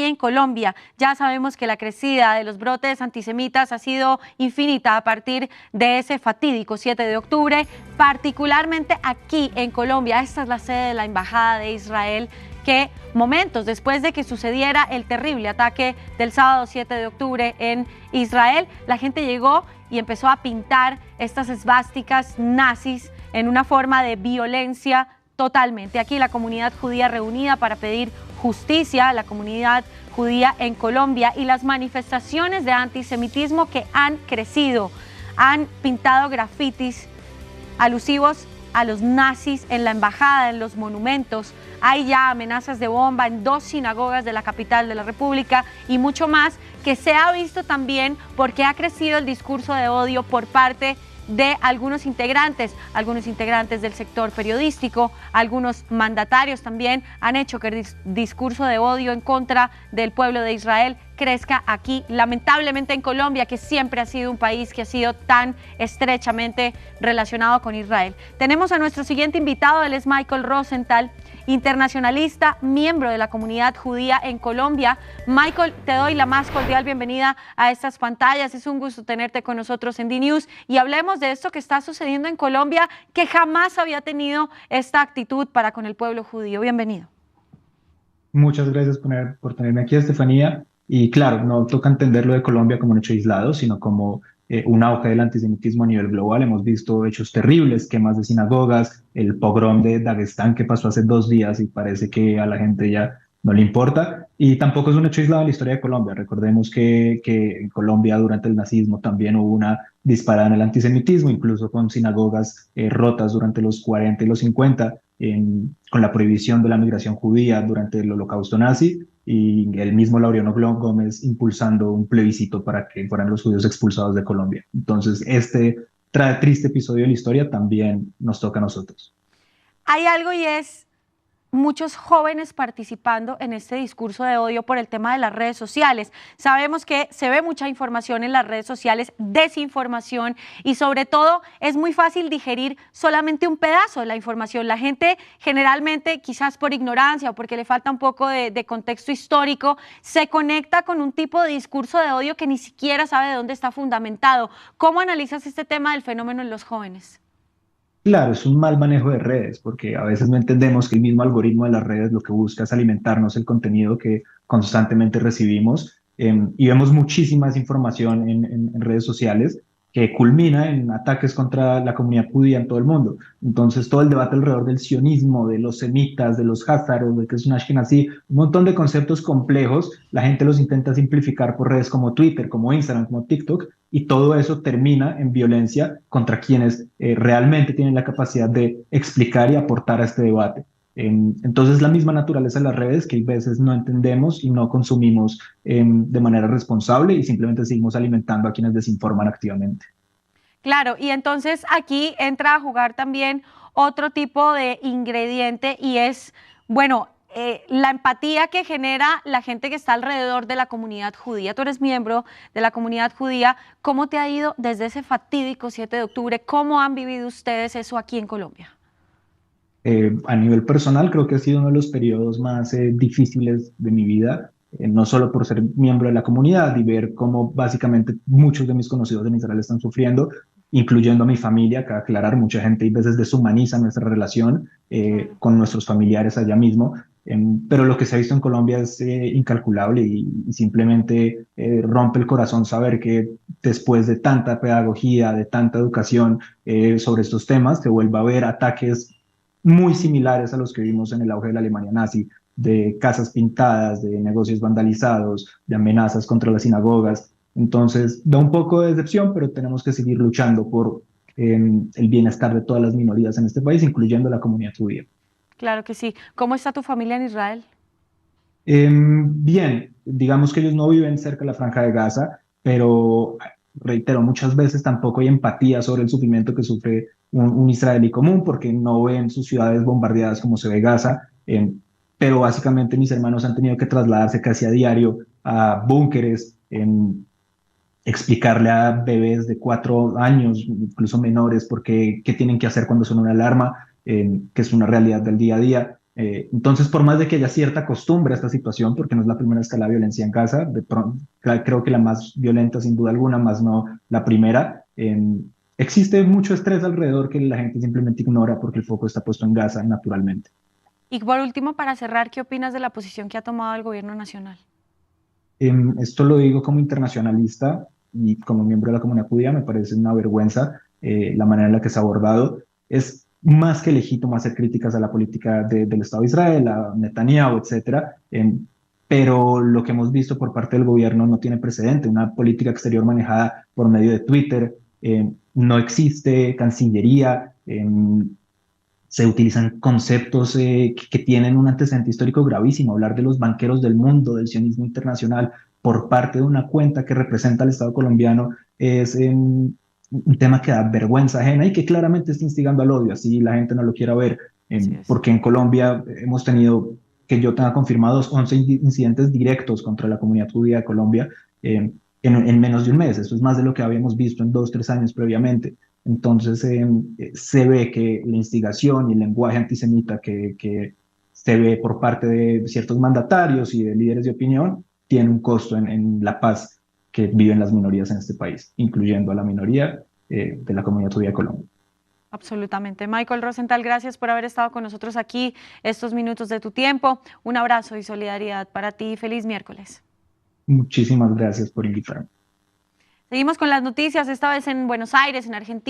en Colombia. Ya sabemos que la crecida de los brotes antisemitas ha sido infinita a partir de ese fatídico 7 de octubre, particularmente aquí en Colombia. Esta es la sede de la Embajada de Israel, que momentos después de que sucediera el terrible ataque del sábado 7 de octubre en Israel, la gente llegó y empezó a pintar estas esvásticas nazis en una forma de violencia totalmente. Aquí la comunidad judía reunida para pedir justicia, la comunidad judía en Colombia, y las manifestaciones de antisemitismo que han crecido. Han pintado grafitis alusivos a los nazis en la embajada, en los monumentos. Hay ya amenazas de bomba en 2 sinagogas de la capital de la República y mucho más, que se ha visto también porque ha crecido el discurso de odio por parte de algunos integrantes del sector periodístico. Algunos mandatarios también han hecho que el discurso de odio en contra del pueblo de Israel crezca aquí, lamentablemente en Colombia, que siempre ha sido un país que ha sido tan estrechamente relacionado con Israel. Tenemos a nuestro siguiente invitado, él es Michael Rosenthal, internacionalista, miembro de la comunidad judía en Colombia. Michael, te doy la más cordial bienvenida a estas pantallas. Es un gusto tenerte con nosotros en DNews y hablemos de esto que está sucediendo en Colombia, que jamás había tenido esta actitud para con el pueblo judío. Bienvenido. Muchas gracias por tenerme aquí, Estefanía. Y claro, no toca entenderlo de Colombia como un hecho aislado, sino como un auge del antisemitismo a nivel global. Hemos visto hechos terribles, quemas de sinagogas, el pogrom de Dagestán que pasó hace 2 días y parece que a la gente ya no le importa. Y tampoco es un hecho aislado en la historia de Colombia. Recordemos que en Colombia durante el nazismo también hubo una disparada en el antisemitismo, incluso con sinagogas rotas durante los 40 y los 50, con la prohibición de la migración judía durante el holocausto nazi, y el mismo Laureano Gómez impulsando un plebiscito para que fueran los judíos expulsados de Colombia. Entonces, este triste episodio de la historia también nos toca a nosotros. Hay algo, y es muchos jóvenes participando en este discurso de odio por el tema de las redes sociales. Sabemos que se ve mucha información en las redes sociales, desinformación, y sobre todo es muy fácil digerir solamente un pedazo de la información. La gente generalmente, quizás por ignorancia o porque le falta un poco de contexto histórico, se conecta con un tipo de discurso de odio que ni siquiera sabe de dónde está fundamentado. ¿Cómo analizas este tema del fenómeno en los jóvenes? Claro, es un mal manejo de redes, porque a veces no entendemos que el mismo algoritmo de las redes lo que busca es alimentarnos el contenido que constantemente recibimos, y vemos muchísima información en redes sociales que culmina en ataques contra la comunidad judía en todo el mundo. Entonces, todo el debate alrededor del sionismo, de los semitas, de los házaros, de que es un ashkenazí, un montón de conceptos complejos, la gente los intenta simplificar por redes como Twitter, como Instagram, como TikTok, y todo eso termina en violencia contra quienes realmente tienen la capacidad de explicar y aportar a este debate. Entonces, la misma naturaleza de las redes que a veces no entendemos y no consumimos de manera responsable, y simplemente seguimos alimentando a quienes desinforman activamente. Claro, y entonces aquí entra a jugar también otro tipo de ingrediente, y es, bueno, la empatía que genera la gente que está alrededor de la comunidad judía. Tú eres miembro de la comunidad judía. ¿Cómo te ha ido desde ese fatídico 7 de octubre? ¿Cómo han vivido ustedes eso aquí en Colombia? A nivel personal, creo que ha sido uno de los periodos más difíciles de mi vida, no solo por ser miembro de la comunidad y ver cómo básicamente muchos de mis conocidos en Israel están sufriendo, incluyendo a mi familia, que aclarar, mucha gente y veces deshumaniza nuestra relación con nuestros familiares allá mismo. Pero lo que se ha visto en Colombia es incalculable, y simplemente rompe el corazón saber que después de tanta pedagogía, de tanta educación sobre estos temas, se vuelva a ver ataques muy similares a los que vimos en el auge de la Alemania nazi, de casas pintadas, de negocios vandalizados, de amenazas contra las sinagogas. Entonces, da un poco de decepción, pero tenemos que seguir luchando por el bienestar de todas las minorías en este país, incluyendo la comunidad judía. Claro que sí. ¿Cómo está tu familia en Israel? Bien, digamos que ellos no viven cerca de la Franja de Gaza, pero reitero, muchas veces tampoco hay empatía sobre el sufrimiento que sufre un israelí común, porque no ven sus ciudades bombardeadas como se ve Gaza. Pero básicamente mis hermanos han tenido que trasladarse casi a diario a búnkeres, explicarle a bebés de 4 años, incluso menores, qué tienen que hacer cuando suena una alarma, que es una realidad del día a día. Entonces, por más de que haya cierta costumbre a esta situación, porque no es la primera escalada de violencia en Gaza, de pronto, creo que la más violenta sin duda alguna, más no la primera, existe mucho estrés alrededor que la gente simplemente ignora porque el foco está puesto en Gaza naturalmente. Y por último, para cerrar, ¿qué opinas de la posición que ha tomado el gobierno nacional? Esto lo digo como internacionalista y como miembro de la comunidad judía, me parece una vergüenza la manera en la que se ha abordado. Es más que legítimo hacer críticas a la política del Estado de Israel, a Netanyahu, etcétera, pero lo que hemos visto por parte del gobierno no tiene precedente. Una política exterior manejada por medio de Twitter, no existe cancillería, se utilizan conceptos que tienen un antecedente histórico gravísimo. Hablar de los banqueros del mundo, del sionismo internacional, por parte de una cuenta que representa al Estado colombiano, es un tema que da vergüenza ajena y que claramente está instigando al odio, así la gente no lo quiera ver, Así es. porque en Colombia hemos tenido, que yo tenga confirmados, 11 incidentes directos contra la comunidad judía de Colombia en menos de un mes. Eso es más de lo que habíamos visto en 2, 3 años previamente. Entonces se ve que la instigación y el lenguaje antisemita que se ve por parte de ciertos mandatarios y de líderes de opinión tiene un costo en la paz que viven las minorías en este país, incluyendo a la minoría de la comunidad judía de Colombia. Absolutamente. Michael Rosenthal, gracias por haber estado con nosotros aquí estos minutos de tu tiempo. Un abrazo y solidaridad para ti. Feliz miércoles. Muchísimas gracias por invitarme. Seguimos con las noticias, esta vez en Buenos Aires, en Argentina.